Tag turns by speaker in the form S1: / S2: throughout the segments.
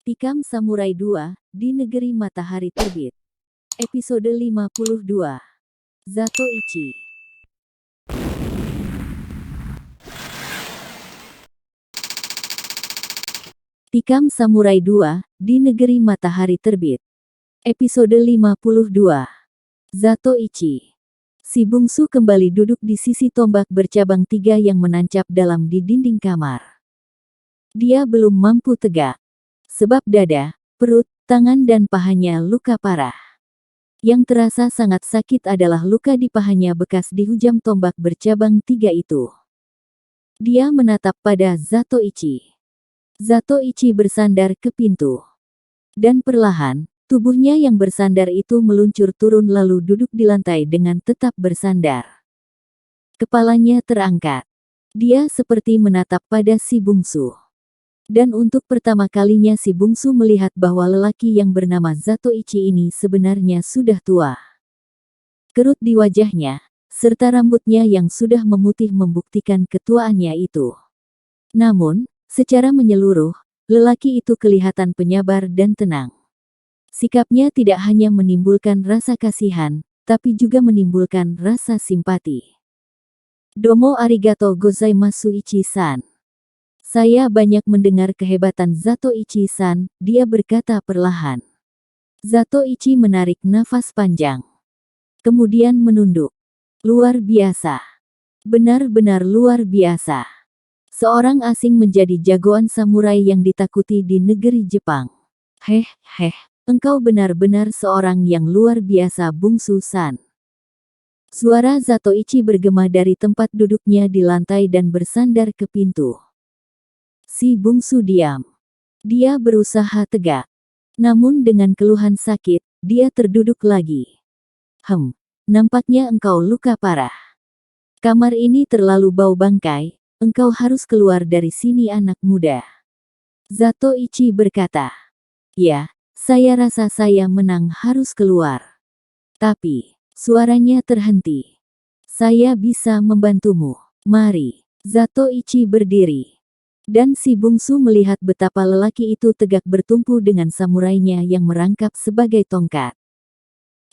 S1: Tikam Samurai 2, di Negeri Matahari Terbit. Episode 52. Zatoichi. Tikam Samurai 2, di Negeri Matahari Terbit. Episode 52. Zatoichi. Si bungsu kembali duduk di sisi tombak bercabang 3 yang menancap dalam di dinding kamar. Dia belum mampu tegak. Sebab dada, perut, tangan dan pahanya luka parah. Yang terasa sangat sakit adalah luka di pahanya bekas dihujam tombak bercabang 3 itu. Dia menatap pada Zatoichi. Zatoichi bersandar ke pintu. Dan perlahan, tubuhnya yang bersandar itu meluncur turun lalu duduk di lantai dengan tetap bersandar. Kepalanya terangkat. Dia seperti menatap pada si bungsu. Dan untuk pertama kalinya si bungsu melihat bahwa lelaki yang bernama Zatoichi ini sebenarnya sudah tua. Kerut di wajahnya, serta rambutnya yang sudah memutih membuktikan ketuaannya itu. Namun, secara menyeluruh, lelaki itu kelihatan penyabar dan tenang. Sikapnya tidak hanya menimbulkan rasa kasihan, tapi juga menimbulkan rasa simpati. Domo arigato gozaimasu Ichi-san. Saya banyak mendengar kehebatan Zatoichi-san, dia berkata perlahan. Zatoichi menarik nafas panjang. Kemudian menunduk. Luar biasa. Benar-benar luar biasa. Seorang asing menjadi jagoan samurai yang ditakuti di negeri Jepang. Engkau benar-benar seorang yang luar biasa bungsu-san. Suara Zatoichi bergema dari tempat duduknya di lantai dan bersandar ke pintu. Si bungsu diam. Dia berusaha tegak. Namun dengan keluhan sakit, dia terduduk lagi. Nampaknya engkau luka parah. Kamar ini terlalu bau bangkai, engkau harus keluar dari sini anak muda. Zatoichi berkata. Ya, saya rasa saya menang harus keluar. Tapi, suaranya terhenti. Saya bisa membantumu. Mari. Zatoichi berdiri. Dan si bungsu melihat betapa lelaki itu tegak bertumpu dengan samurainya yang merangkap sebagai tongkat.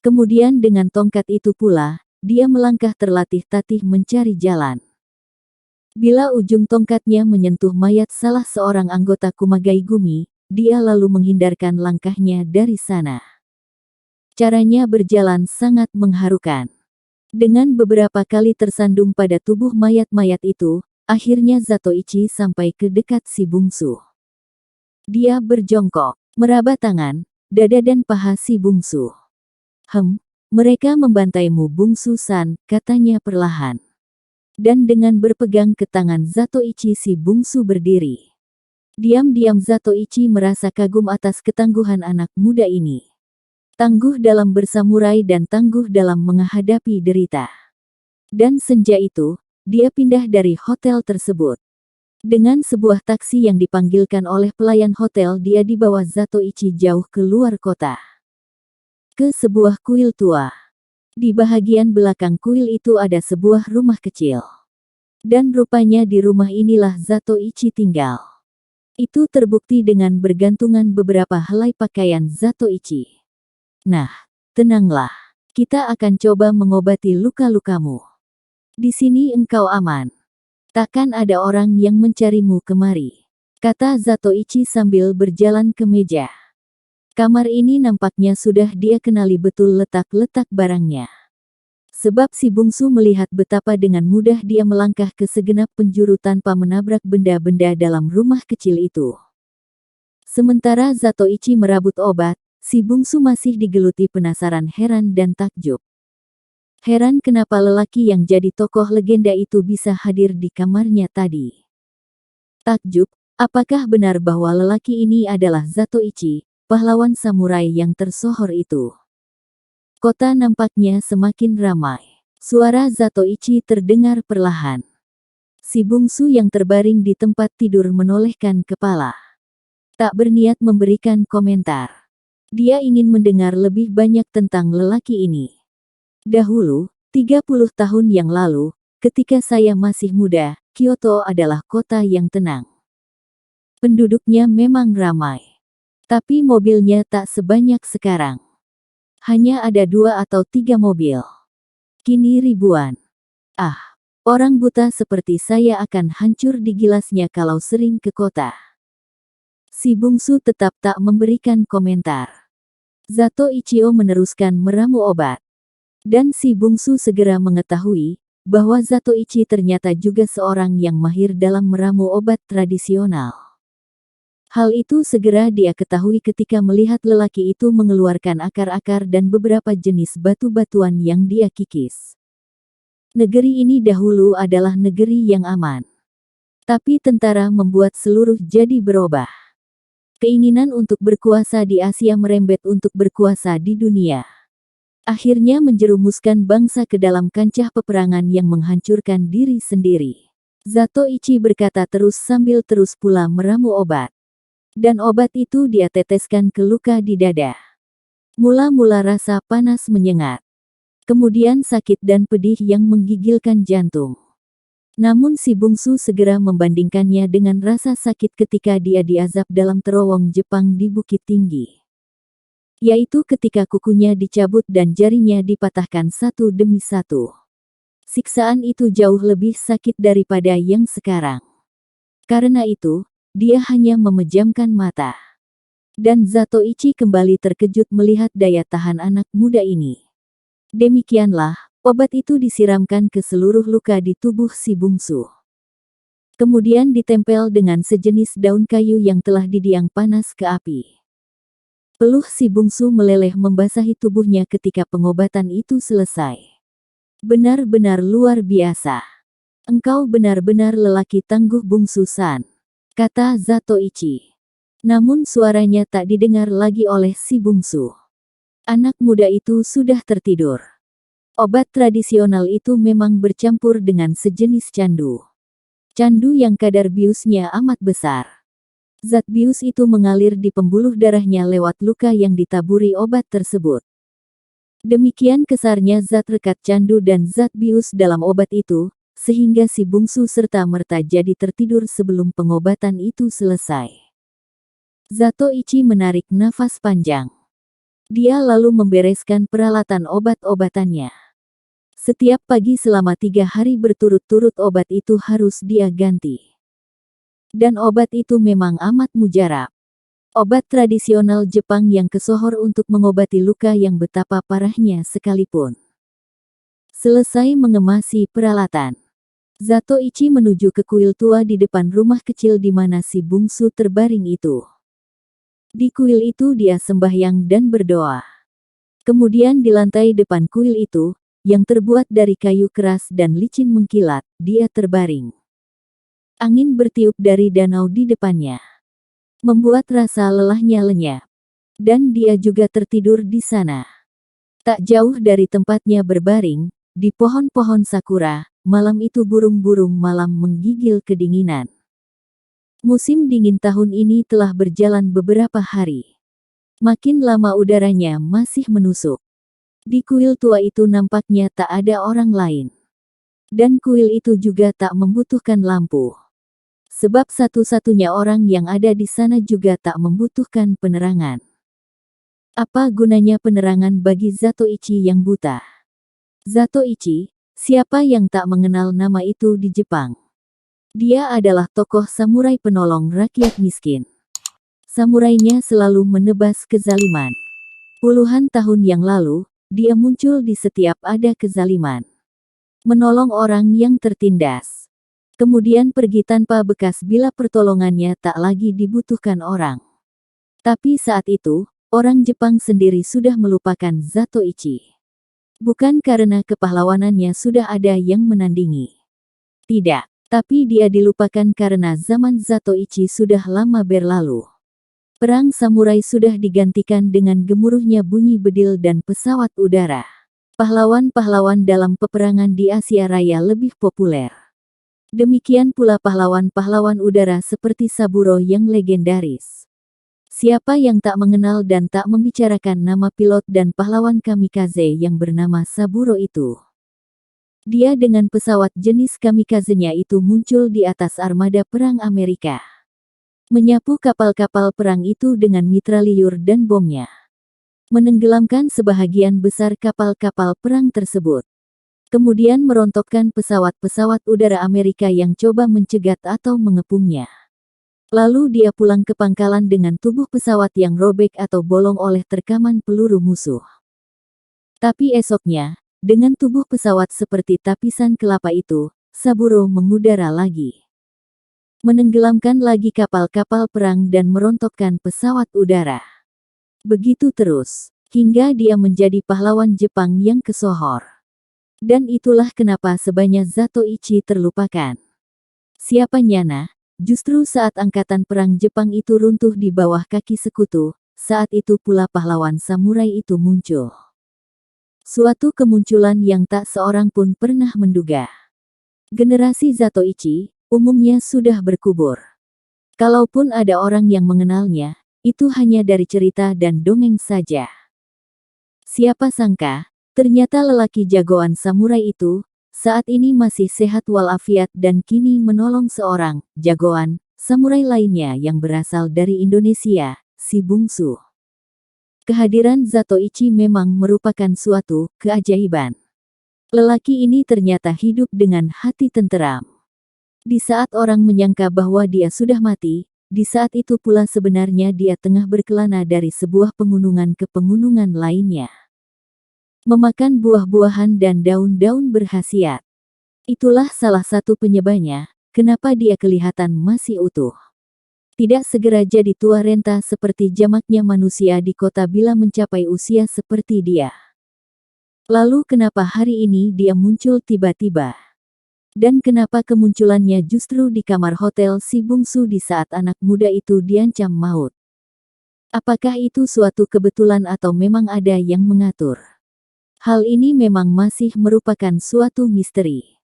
S1: Kemudian dengan tongkat itu pula, dia melangkah terlatih-tatih mencari jalan. Bila ujung tongkatnya menyentuh mayat salah seorang anggota Kumagai Gumi, dia lalu menghindarkan langkahnya dari sana. Caranya berjalan sangat mengharukan. Dengan beberapa kali tersandung pada tubuh mayat-mayat itu, akhirnya Zatoichi sampai ke dekat si bungsu. Dia berjongkok, meraba tangan, dada dan paha si bungsu. Mereka membantaimu bungsu-san, katanya perlahan. Dan dengan berpegang ke tangan Zatoichi si bungsu berdiri. Diam-diam Zatoichi merasa kagum atas ketangguhan anak muda ini. Tangguh dalam bersamurai dan tangguh dalam menghadapi derita. Dan senja itu, dia pindah dari hotel tersebut. Dengan sebuah taksi yang dipanggilkan oleh pelayan hotel dia dibawa Zatoichi jauh ke luar kota. Ke sebuah kuil tua. Di bahagian belakang kuil itu ada sebuah rumah kecil. Dan rupanya di rumah inilah Zatoichi tinggal. Itu terbukti dengan bergantungan beberapa helai pakaian Zatoichi. Nah, tenanglah. Kita akan coba mengobati luka-lukamu. Di sini engkau aman. Takkan ada orang yang mencarimu kemari, kata Zatoichi sambil berjalan ke meja. Kamar ini nampaknya sudah dia kenali betul letak-letak barangnya. Sebab si bungsu melihat betapa dengan mudah dia melangkah ke segenap penjuru tanpa menabrak benda-benda dalam rumah kecil itu. Sementara Zatoichi merabut obat, si bungsu masih digeluti penasaran heran dan takjub. Heran kenapa lelaki yang jadi tokoh legenda itu bisa hadir di kamarnya tadi. Takjub, apakah benar bahwa lelaki ini adalah Zatoichi, pahlawan samurai yang tersohor itu? Kota nampaknya semakin ramai. Suara Zatoichi terdengar perlahan. Si bungsu yang terbaring di tempat tidur menolehkan kepala. Tak berniat memberikan komentar. Dia ingin mendengar lebih banyak tentang lelaki ini. Dahulu, 30 tahun yang lalu, ketika saya masih muda, Kyoto adalah kota yang tenang. Penduduknya memang ramai. Tapi mobilnya tak sebanyak sekarang. Hanya ada 2 atau 3 mobil. Kini ribuan. Ah, orang buta seperti saya akan hancur digilasnya kalau sering ke kota. Si bungsu tetap tak memberikan komentar. Zato Ichio meneruskan meramu obat. Dan si bungsu segera mengetahui bahwa Zato Ichi ternyata juga seorang yang mahir dalam meramu obat tradisional. Hal itu segera dia ketahui ketika melihat lelaki itu mengeluarkan akar-akar dan beberapa jenis batu-batuan yang dia kikis. Negeri ini dahulu adalah negeri yang aman. Tapi tentara membuat seluruh jadi berubah. Keinginan untuk berkuasa di Asia merembet untuk berkuasa di dunia. Akhirnya menjerumuskan bangsa ke dalam kancah peperangan yang menghancurkan diri sendiri. Zato Ichi berkata terus sambil terus pula meramu obat. Dan obat itu dia teteskan ke luka di dada. Mula-mula rasa panas menyengat. Kemudian sakit dan pedih yang menggigilkan jantung. Namun si bungsu segera membandingkannya dengan rasa sakit ketika dia diazab dalam terowong Jepang di Bukit Tinggi. Yaitu ketika kukunya dicabut dan jarinya dipatahkan satu demi satu. Siksaan itu jauh lebih sakit daripada yang sekarang. Karena itu, dia hanya memejamkan mata. Dan Zato Ichi kembali terkejut melihat daya tahan anak muda ini. Demikianlah, obat itu disiramkan ke seluruh luka di tubuh si bungsu. Kemudian ditempel dengan sejenis daun kayu yang telah didiang panas ke api. Peluh si bungsu meleleh membasahi tubuhnya ketika pengobatan itu selesai. Benar-benar luar biasa. Engkau benar-benar lelaki tangguh bungsu San, kata Zato Ichi. Namun suaranya tak didengar lagi oleh si bungsu. Anak muda itu sudah tertidur. Obat tradisional itu memang bercampur dengan sejenis candu. Candu yang kadar biusnya amat besar. Zat bius itu mengalir di pembuluh darahnya lewat luka yang ditaburi obat tersebut. Demikian kesarnya zat rekat candu dan zat bius dalam obat itu, sehingga si bungsu serta-merta jadi tertidur sebelum pengobatan itu selesai. Zato Ichi menarik nafas panjang. Dia lalu membereskan peralatan obat-obatannya. Setiap pagi selama 3 hari berturut-turut obat itu harus dia ganti. Dan obat itu memang amat mujarab. Obat tradisional Jepang yang kesohor untuk mengobati luka yang betapa parahnya sekalipun. Selesai mengemasi peralatan, Zato Ichi menuju ke kuil tua di depan rumah kecil di mana si bungsu terbaring itu. Di kuil itu dia sembahyang dan berdoa. Kemudian di lantai depan kuil itu, yang terbuat dari kayu keras dan licin mengkilat, dia terbaring. Angin bertiup dari danau di depannya, membuat rasa lelahnya lenyap. Dan dia juga tertidur di sana. Tak jauh dari tempatnya berbaring, di pohon-pohon sakura, malam itu burung-burung malam menggigil kedinginan. Musim dingin tahun ini telah berjalan beberapa hari. Makin lama udaranya masih menusuk. Di kuil tua itu nampaknya tak ada orang lain. Dan kuil itu juga tak membutuhkan lampu. Sebab satu-satunya orang yang ada di sana juga tak membutuhkan penerangan. Apa gunanya penerangan bagi Zato Ichi yang buta? Zato Ichi, siapa yang tak mengenal nama itu di Jepang? Dia adalah tokoh samurai penolong rakyat miskin. Samurainya selalu menebas kezaliman. Puluhan tahun yang lalu, dia muncul di setiap ada kezaliman. Menolong orang yang tertindas. Kemudian pergi tanpa bekas bila pertolongannya tak lagi dibutuhkan orang. Tapi saat itu, orang Jepang sendiri sudah melupakan Zato Ichi. Bukan karena kepahlawanannya sudah ada yang menandingi. Tidak, tapi dia dilupakan karena zaman Zato Ichi sudah lama berlalu. Perang samurai sudah digantikan dengan gemuruhnya bunyi bedil dan pesawat udara. Pahlawan-pahlawan dalam peperangan di Asia Raya lebih populer. Demikian pula pahlawan-pahlawan udara seperti Saburo yang legendaris. Siapa yang tak mengenal dan tak membicarakan nama pilot dan pahlawan kamikaze yang bernama Saburo itu? Dia dengan pesawat jenis kamikaze-nya itu muncul di atas armada perang Amerika. menyapu kapal-kapal perang itu dengan mitraliur dan bomnya, menenggelamkan sebahagian besar kapal-kapal perang tersebut. Kemudian merontokkan pesawat-pesawat udara Amerika yang coba mencegat atau mengepungnya. Lalu dia pulang ke pangkalan dengan tubuh pesawat yang robek atau bolong oleh terkaman peluru musuh. Tapi esoknya, dengan tubuh pesawat seperti tapisan kelapa itu, Saburo mengudara lagi, menenggelamkan lagi kapal-kapal perang dan merontokkan pesawat udara. Begitu terus, hingga dia menjadi pahlawan Jepang yang kesohor. Dan itulah kenapa sebenarnya Zatoichi terlupakan. Siapa nyana, justru saat angkatan perang Jepang itu runtuh di bawah kaki sekutu, saat itu pula pahlawan samurai itu muncul. Suatu kemunculan yang tak seorang pun pernah menduga. Generasi Zatoichi umumnya sudah berkubur. Kalaupun ada orang yang mengenalnya, itu hanya dari cerita dan dongeng saja. Siapa sangka, ternyata lelaki jagoan samurai itu, saat ini masih sehat walafiat dan kini menolong seorang jagoan samurai lainnya yang berasal dari Indonesia, si bungsu. Kehadiran Zatoichi memang merupakan suatu keajaiban. Lelaki ini ternyata hidup dengan hati tenteram. Di saat orang menyangka bahwa dia sudah mati, di saat itu pula sebenarnya dia tengah berkelana dari sebuah pegunungan ke pegunungan lainnya, memakan buah-buahan dan daun-daun berkhasiat. Itulah salah satu penyebabnya, kenapa dia kelihatan masih utuh. Tidak segera jadi tua renta seperti jamaknya manusia di kota bila mencapai usia seperti dia. Lalu kenapa hari ini dia muncul tiba-tiba? Dan kenapa kemunculannya justru di kamar hotel si bungsu di saat anak muda itu diancam maut? Apakah itu suatu kebetulan atau memang ada yang mengatur? Hal ini memang masih merupakan suatu misteri.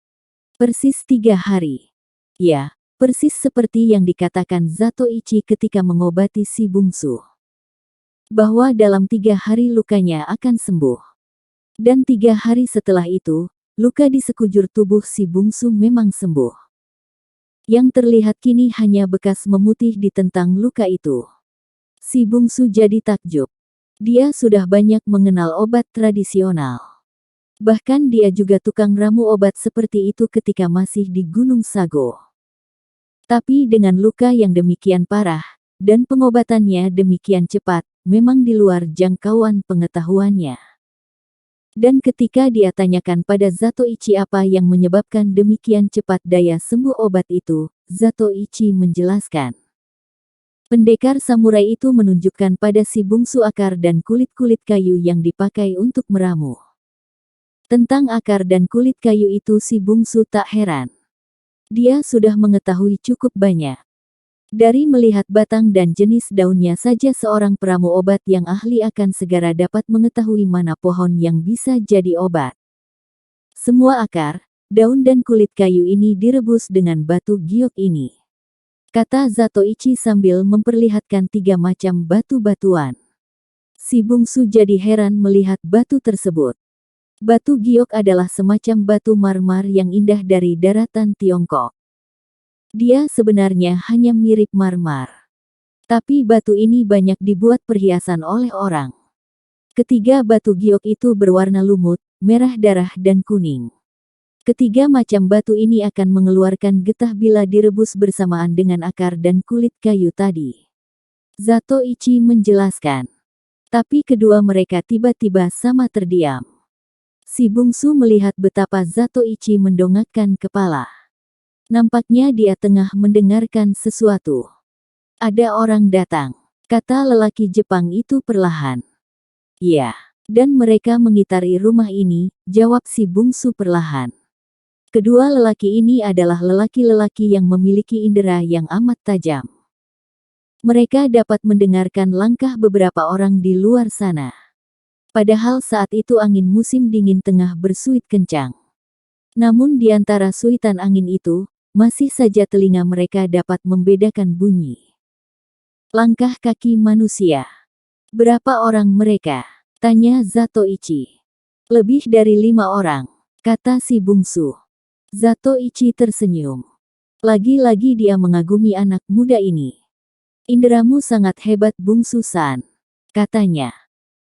S1: Persis 3 hari. Ya, persis seperti yang dikatakan Zatoichi ketika mengobati si bungsu. Bahwa dalam 3 hari lukanya akan sembuh. Dan 3 hari setelah itu, luka di sekujur tubuh si bungsu memang sembuh. Yang terlihat kini hanya bekas memutih di tentang luka itu. Si bungsu jadi takjub. Dia sudah banyak mengenal obat tradisional. Bahkan dia juga tukang ramu obat seperti itu ketika masih di Gunung Sago. Tapi dengan luka yang demikian parah, dan pengobatannya demikian cepat, memang di luar jangkauan pengetahuannya. Dan ketika dia tanyakan pada Zatoichi apa yang menyebabkan demikian cepat daya sembuh obat itu, Zatoichi menjelaskan. Pendekar samurai itu menunjukkan pada si bungsu akar dan kulit-kulit kayu yang dipakai untuk meramu. Tentang akar dan kulit kayu itu si bungsu tak heran. Dia sudah mengetahui cukup banyak. Dari melihat batang dan jenis daunnya saja seorang peramu obat yang ahli akan segera dapat mengetahui mana pohon yang bisa jadi obat. Semua akar, daun dan kulit kayu ini direbus dengan batu giok ini, kata Zatoichi sambil memperlihatkan 3 macam batu-batuan. Si bungsu jadi heran melihat batu tersebut. Batu giok adalah semacam batu marmer yang indah dari daratan Tiongkok. Dia sebenarnya hanya mirip marmer. Tapi batu ini banyak dibuat perhiasan oleh orang. Ketiga batu giok itu berwarna lumut, merah darah dan kuning. Ketiga macam batu ini akan mengeluarkan getah bila direbus bersamaan dengan akar dan kulit kayu tadi. Zatoichi menjelaskan. Tapi kedua mereka tiba-tiba sama terdiam. Si bungsu melihat betapa Zatoichi mendongakkan kepala. Nampaknya dia tengah mendengarkan sesuatu. Ada orang datang, kata lelaki Jepang itu perlahan. Ya, dan mereka mengitari rumah ini, jawab si bungsu perlahan. Kedua lelaki ini adalah lelaki-lelaki yang memiliki indera yang amat tajam. Mereka dapat mendengarkan langkah beberapa orang di luar sana. Padahal saat itu angin musim dingin tengah bersuit kencang. Namun di antara suitan angin itu, masih saja telinga mereka dapat membedakan bunyi langkah kaki manusia. Berapa orang mereka? Tanya Zatoichi. Lebih dari 5 orang, kata si bungsu. Zatoichi tersenyum. Lagi-lagi dia mengagumi anak muda ini. Inderamu sangat hebat bungsu-san, katanya.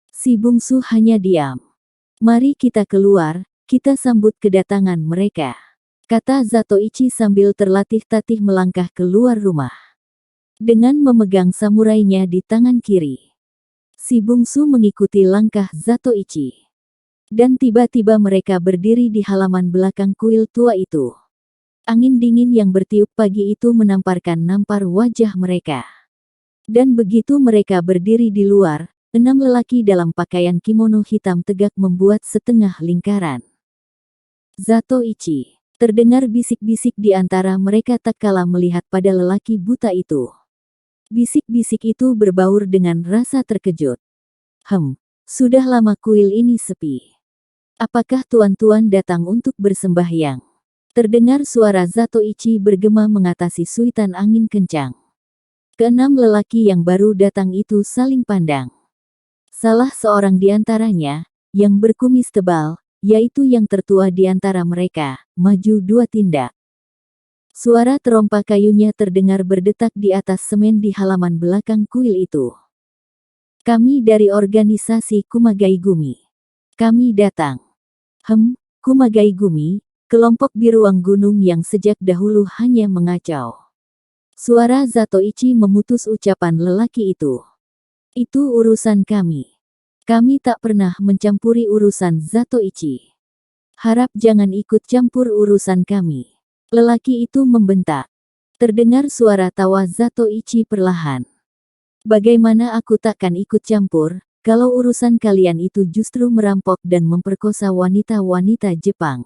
S1: Si bungsu hanya diam. Mari kita keluar, kita sambut kedatangan mereka, kata Zatoichi sambil terlatih-tatih melangkah keluar rumah. Dengan memegang samurainya di tangan kiri. Si bungsu mengikuti langkah Zatoichi. Dan tiba-tiba mereka berdiri di halaman belakang kuil tua itu. Angin dingin yang bertiup pagi itu nampar wajah mereka. Dan begitu mereka berdiri di luar, 6 lelaki dalam pakaian kimono hitam tegak membuat setengah lingkaran. Zatoichi, terdengar bisik-bisik di antara mereka tak kalah melihat pada lelaki buta itu. Bisik-bisik itu berbaur dengan rasa terkejut. Sudah lama kuil ini sepi. Apakah tuan-tuan datang untuk bersembahyang? Terdengar suara Zatoichi bergema mengatasi suitan angin kencang. Keenam lelaki yang baru datang itu saling pandang. Salah seorang di antaranya, yang berkumis tebal, yaitu yang tertua di antara mereka, maju 2 tindak. Suara terompa kayunya terdengar berdetak di atas semen di halaman belakang kuil itu. Kami dari organisasi Kumagai Gumi. Kami datang. Kumagai Gumi, kelompok biruang gunung yang sejak dahulu hanya mengacau. Suara Zatoichi memutus ucapan lelaki itu. Itu urusan kami. Kami tak pernah mencampuri urusan Zatoichi. Harap jangan ikut campur urusan kami. Lelaki itu membentak. Terdengar suara tawa Zatoichi perlahan. Bagaimana aku takkan ikut campur, kalau urusan kalian itu justru merampok dan memperkosa wanita-wanita Jepang.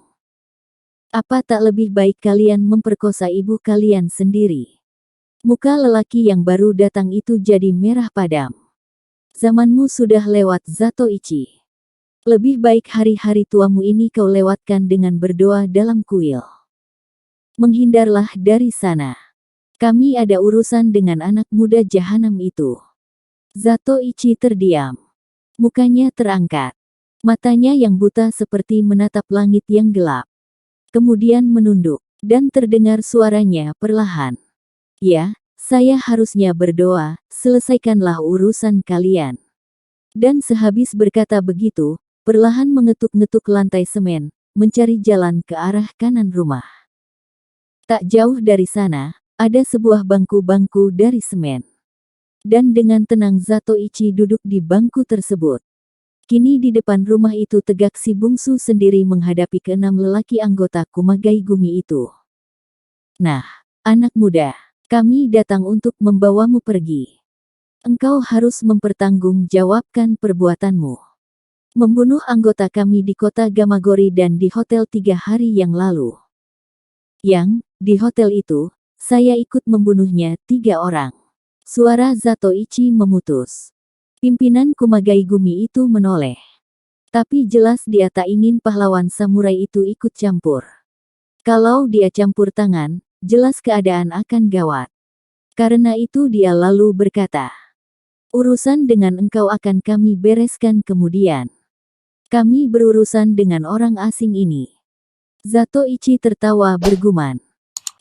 S1: Apa tak lebih baik kalian memperkosa ibu kalian sendiri? Muka lelaki yang baru datang itu jadi merah padam. Zamanmu sudah lewat Zatoichi. Lebih baik hari-hari tuamu ini kau lewatkan dengan berdoa dalam kuil. Menghindarlah dari sana. Kami ada urusan dengan anak muda jahanam itu. Zatoichi terdiam. Mukanya terangkat. Matanya yang buta seperti menatap langit yang gelap. Kemudian menunduk, dan terdengar suaranya perlahan. Ya, saya harusnya berdoa, selesaikanlah urusan kalian. Dan sehabis berkata begitu, perlahan mengetuk-ngetuk lantai semen, mencari jalan ke arah kanan rumah. Tak jauh dari sana, ada sebuah bangku-bangku dari semen. Dan dengan tenang Zatoichi duduk di bangku tersebut. Kini di depan rumah itu tegak si bungsu sendiri menghadapi keenam lelaki anggota Kumagai Gumi itu. Nah, anak muda. Kami datang untuk membawamu pergi. Engkau harus mempertanggungjawabkan perbuatanmu. Membunuh anggota kami di kota Gamagori dan di hotel 3 hari yang lalu. Di hotel itu, saya ikut membunuhnya 3 orang. Suara Zatoichi memutus. Pimpinan Kumagai Gumi itu menoleh. Tapi jelas dia tak ingin pahlawan samurai itu ikut campur. Kalau dia campur tangan, jelas keadaan akan gawat. Karena itu dia lalu berkata, urusan dengan engkau akan kami bereskan kemudian. Kami berurusan dengan orang asing ini. Zatoichi tertawa bergumam.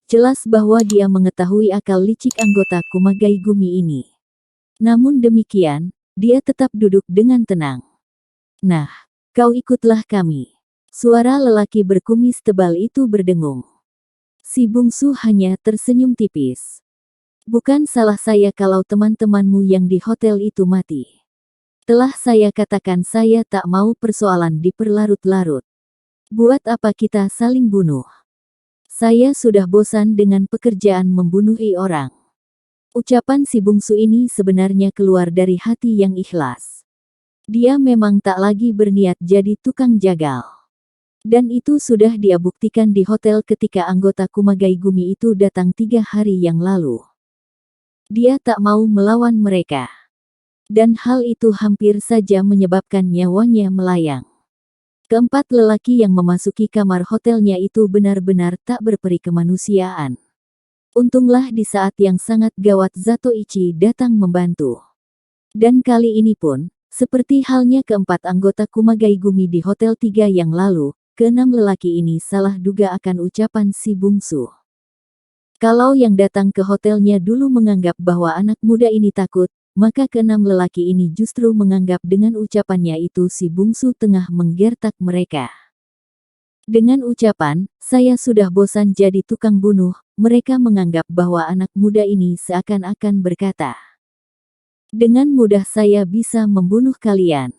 S1: Jelas bahwa dia mengetahui akal licik anggota Kumagai Gumi ini. Namun demikian, dia tetap duduk dengan tenang. Nah, kau ikutlah kami. Suara lelaki berkumis tebal itu berdengung. Si bungsu hanya tersenyum tipis. Bukan salah saya kalau teman-temanmu yang di hotel itu mati. Telah saya katakan saya tak mau persoalan diperlarut-larut. Buat apa kita saling bunuh? Saya sudah bosan dengan pekerjaan membunuh orang. Ucapan si bungsu ini sebenarnya keluar dari hati yang ikhlas. Dia memang tak lagi berniat jadi tukang jagal. Dan itu sudah dia buktikan di hotel ketika anggota Kumagai Gumi itu datang 3 hari yang lalu. Dia tak mau melawan mereka. Dan hal itu hampir saja menyebabkan nyawanya melayang. Keempat lelaki yang memasuki kamar hotelnya itu benar-benar tak berperi kemanusiaan. Untunglah di saat yang sangat gawat Zatoichi datang membantu. Dan kali ini pun, seperti halnya keempat anggota Kumagai Gumi di hotel 3 yang lalu, keenam lelaki ini salah duga akan ucapan si bungsu. Kalau yang datang ke hotelnya dulu menganggap bahwa anak muda ini takut, maka keenam lelaki ini justru menganggap dengan ucapannya itu si bungsu tengah menggertak mereka. Dengan ucapan, "Saya sudah bosan jadi tukang bunuh," mereka menganggap bahwa anak muda ini seakan-akan berkata, "Dengan mudah saya bisa membunuh kalian.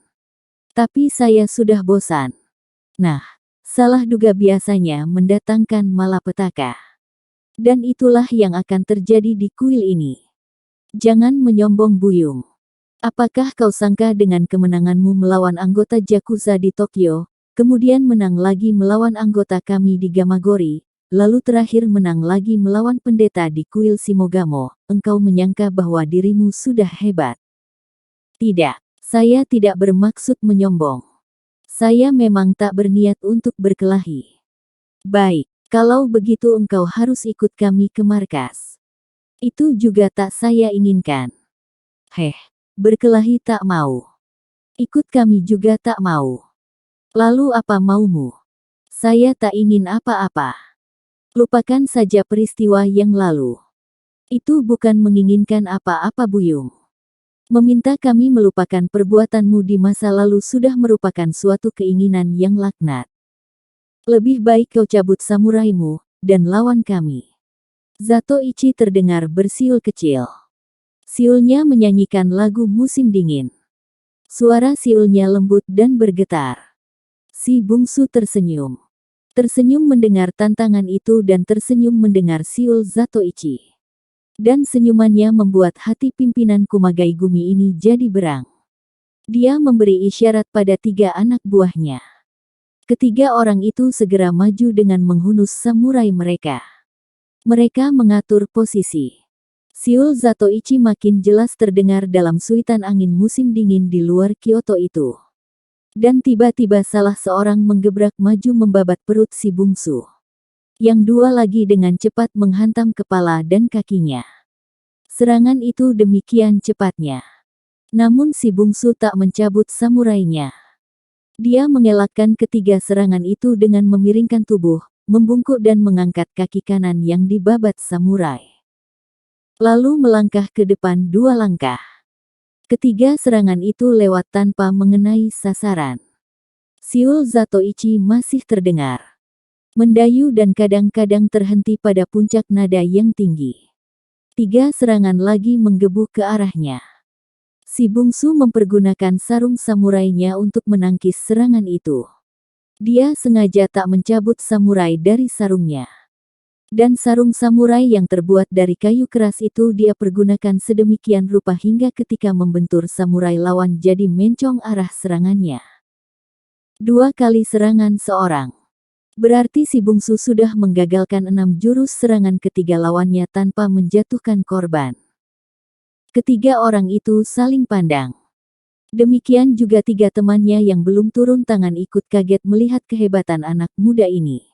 S1: Tapi saya sudah bosan." Nah, salah duga biasanya mendatangkan malapetaka. Dan itulah yang akan terjadi di kuil ini. Jangan menyombong Buyung. Apakah kau sangka dengan kemenanganmu melawan anggota Yakuza di Tokyo, kemudian menang lagi melawan anggota kami di Gamagori, lalu terakhir menang lagi melawan pendeta di kuil Shimogamo, engkau menyangka bahwa dirimu sudah hebat? Tidak, saya tidak bermaksud menyombong. Saya memang tak berniat untuk berkelahi. Baik. Kalau begitu engkau harus ikut kami ke markas. Itu juga tak saya inginkan. Berkelahi tak mau. Ikut kami juga tak mau. Lalu apa maumu? Saya tak ingin apa-apa. Lupakan saja peristiwa yang lalu. Itu bukan menginginkan apa-apa Buyung. Meminta kami melupakan perbuatanmu di masa lalu sudah merupakan suatu keinginan yang laknat. Lebih baik kau cabut samuraimu, dan lawan kami. Zatoichi terdengar bersiul kecil. Siulnya menyanyikan lagu musim dingin. Suara siulnya lembut dan bergetar. Si bungsu tersenyum. Tersenyum mendengar tantangan itu dan tersenyum mendengar siul Zatoichi. Dan senyumannya membuat hati pimpinan Kumagai Gumi ini jadi berang. Dia memberi isyarat pada 3 anak buahnya. Ketiga orang itu segera maju dengan menghunus samurai mereka. Mereka mengatur posisi. Siul Zatoichi makin jelas terdengar dalam suitan angin musim dingin di luar Kyoto itu. Dan tiba-tiba salah seorang menggebrak maju membabat perut si bungsu. Yang dua lagi dengan cepat menghantam kepala dan kakinya. Serangan itu demikian cepatnya. Namun si bungsu tak mencabut samurainya. Dia mengelakkan ketiga serangan itu dengan memiringkan tubuh, membungkuk dan mengangkat kaki kanan yang dibabat samurai. Lalu melangkah ke depan 2 langkah. Ketiga serangan itu lewat tanpa mengenai sasaran. Siul Zatoichi masih terdengar. Mendayu dan kadang-kadang terhenti pada puncak nada yang tinggi. 3 serangan lagi menggebu ke arahnya. Si bungsu mempergunakan sarung samurainya untuk menangkis serangan itu. Dia sengaja tak mencabut samurai dari sarungnya. Dan sarung samurai yang terbuat dari kayu keras itu dia pergunakan sedemikian rupa hingga ketika membentur samurai lawan jadi mencong arah serangannya. 2 kali serangan seorang. Berarti si bungsu sudah menggagalkan 6 jurus serangan ketiga lawannya tanpa menjatuhkan korban. Ketiga orang itu saling pandang. Demikian juga 3 temannya yang belum turun tangan ikut kaget melihat kehebatan anak muda ini.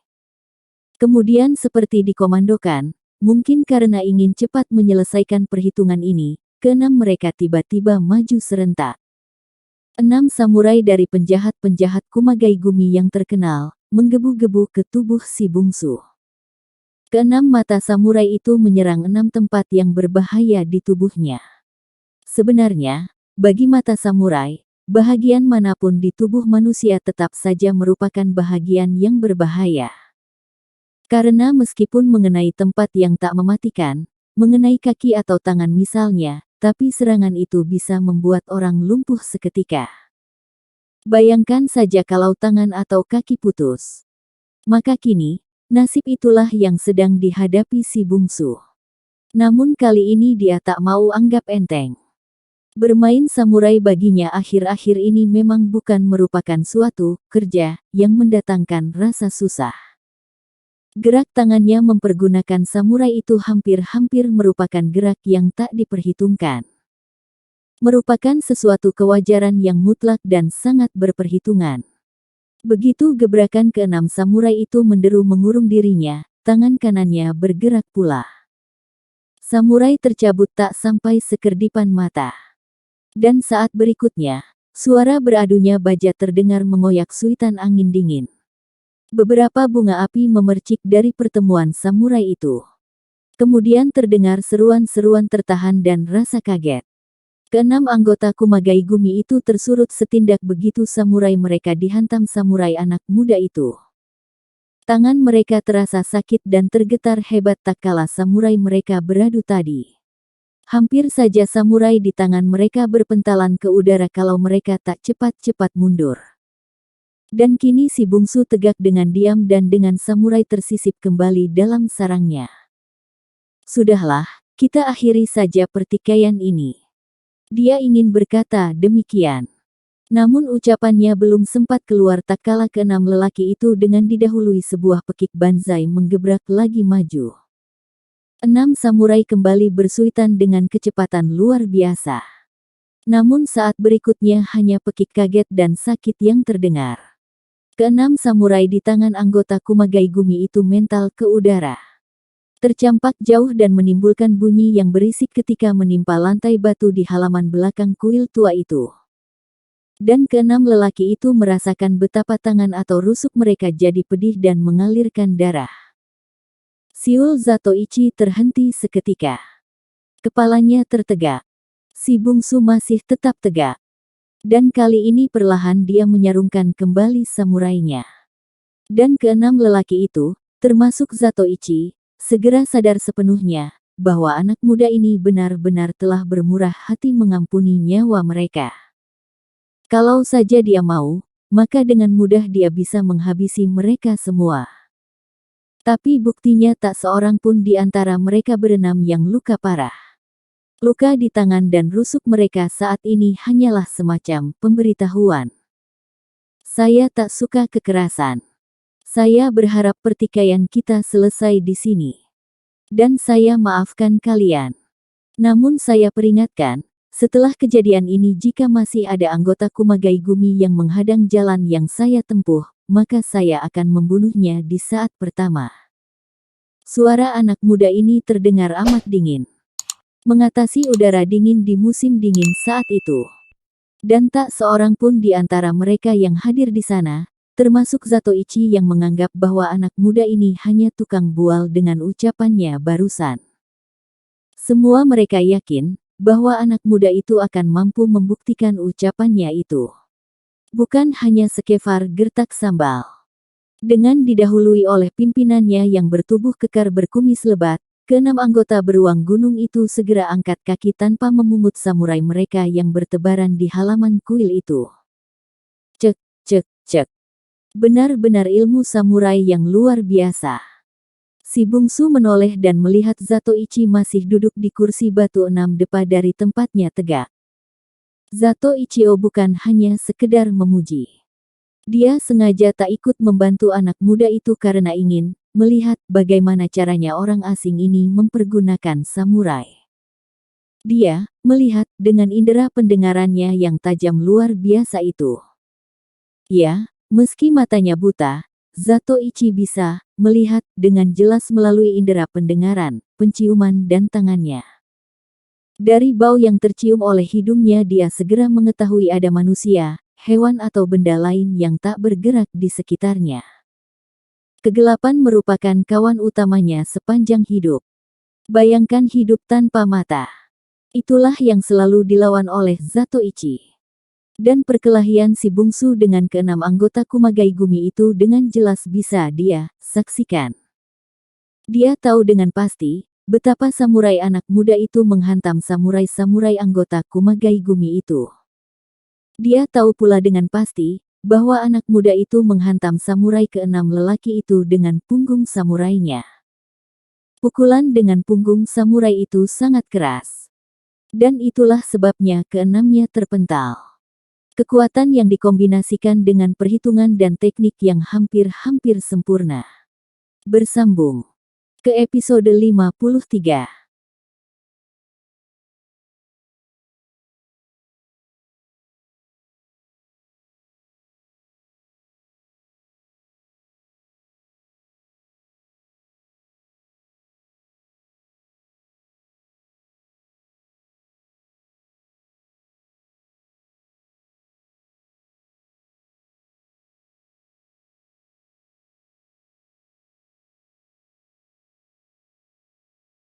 S1: Kemudian seperti dikomandokan, mungkin karena ingin cepat menyelesaikan perhitungan ini, ke-6 mereka tiba-tiba maju serentak. 6 samurai dari penjahat-penjahat Kumagai Gumi yang terkenal, menggebu-gebu ke tubuh si bungsu. Ke-6 mata samurai itu menyerang 6 tempat yang berbahaya di tubuhnya. Sebenarnya, bagi mata samurai, bahagian manapun di tubuh manusia tetap saja merupakan bahagian yang berbahaya. Karena meskipun mengenai tempat yang tak mematikan, mengenai kaki atau tangan misalnya, tapi serangan itu bisa membuat orang lumpuh seketika. Bayangkan saja kalau tangan atau kaki putus. Maka kini, nasib itulah yang sedang dihadapi si bungsu. Namun kali ini dia tak mau anggap enteng. Bermain samurai baginya akhir-akhir ini memang bukan merupakan suatu kerja yang mendatangkan rasa susah. Gerak tangannya mempergunakan samurai itu hampir-hampir merupakan gerak yang tak diperhitungkan. Merupakan sesuatu kewajaran yang mutlak dan sangat berperhitungan. Begitu gebrakan ke-6 samurai itu menderu mengurung dirinya, tangan kanannya bergerak pula. Samurai tercabut tak sampai sekerdipan mata. Dan saat berikutnya, suara beradunya baja terdengar mengoyak suitan angin dingin. Beberapa bunga api memercik dari pertemuan samurai itu. Kemudian terdengar seruan-seruan tertahan dan rasa kaget. Keenam anggota Kumagai Gumi itu tersurut setindak begitu samurai mereka dihantam samurai anak muda itu. Tangan mereka terasa sakit dan tergetar hebat tak kalah samurai mereka beradu tadi. Hampir saja samurai di tangan mereka berpentalan ke udara kalau mereka tak cepat-cepat mundur. Dan kini si bungsu tegak dengan diam dan dengan samurai tersisip kembali dalam sarangnya. Sudahlah, kita akhiri saja pertikaian ini. Dia ingin berkata demikian. Namun ucapannya belum sempat keluar tak kala keenam lelaki itu dengan didahului sebuah pekik banzai menggebrak lagi maju. 6 samurai kembali bersuitan dengan kecepatan luar biasa. Namun saat berikutnya hanya pekik kaget dan sakit yang terdengar. Keenam samurai di tangan anggota Kumagai Gumi itu mental ke udara. Tercampak jauh dan menimbulkan bunyi yang berisik ketika menimpa lantai batu di halaman belakang kuil tua itu. Dan keenam lelaki itu merasakan betapa tangan atau rusuk mereka jadi pedih dan mengalirkan darah. Siul Zatoichi terhenti seketika. Kepalanya tertegak. Si bungsu masih tetap tegak. Dan kali ini perlahan dia menyarungkan kembali samurainya. Dan keenam lelaki itu, termasuk Zatoichi, segera sadar sepenuhnya bahwa anak muda ini benar-benar telah bermurah hati mengampuni nyawa mereka. Kalau saja dia mau, maka dengan mudah dia bisa menghabisi mereka semua. Tapi buktinya tak seorang pun di antara mereka berenam yang luka parah. Luka di tangan dan rusuk mereka saat ini hanyalah semacam pemberitahuan. Saya tak suka kekerasan. Saya berharap pertikaian kita selesai di sini. Dan saya maafkan kalian. Namun saya peringatkan, setelah kejadian ini jika masih ada anggota Kumagai Gumi yang menghadang jalan yang saya tempuh, maka saya akan membunuhnya di saat pertama. Suara anak muda ini terdengar amat dingin. Mengatasi udara dingin di musim dingin saat itu. Dan tak seorang pun di antara mereka yang hadir di sana, termasuk Zatoichi yang menganggap bahwa anak muda ini hanya tukang bual dengan ucapannya barusan. Semua mereka yakin bahwa anak muda itu akan mampu membuktikan ucapannya itu. Bukan hanya sekefar gertak sambal. Dengan didahului oleh pimpinannya yang bertubuh kekar berkumis lebat, keenam anggota beruang gunung itu segera angkat kaki tanpa memungut samurai mereka yang bertebaran di halaman kuil itu. Cek, cek, cek. Benar-benar ilmu samurai yang luar biasa. Si bungsu menoleh dan melihat Zatoichi masih duduk di kursi batu 6 depa dari tempatnya tegak. Zatoichi bukan hanya sekedar memuji. Dia sengaja tak ikut membantu anak muda itu karena ingin melihat bagaimana caranya orang asing ini mempergunakan samurai. Dia melihat dengan indera pendengarannya yang tajam luar biasa itu. Ya, meski matanya buta, Zatoichi bisa melihat dengan jelas melalui indera pendengaran, penciuman dan tangannya. Dari bau yang tercium oleh hidungnya dia segera mengetahui ada manusia, hewan atau benda lain yang tak bergerak di sekitarnya. Kegelapan merupakan kawan utamanya sepanjang hidup. Bayangkan hidup tanpa mata. Itulah yang selalu dilawan oleh Zatoichi. Dan perkelahian si bungsu dengan keenam anggota Kumagai Gumi itu dengan jelas bisa dia saksikan. Dia tahu dengan pasti betapa samurai anak muda itu menghantam samurai-samurai anggota Kumagai Gumi itu. Dia tahu pula dengan pasti bahwa anak muda itu menghantam samurai keenam lelaki itu dengan punggung samurainya. Pukulan dengan punggung samurai itu sangat keras. Dan itulah sebabnya keenamnya terpental. Kekuatan yang dikombinasikan dengan perhitungan dan teknik yang hampir-hampir sempurna. Bersambung ke episode 53.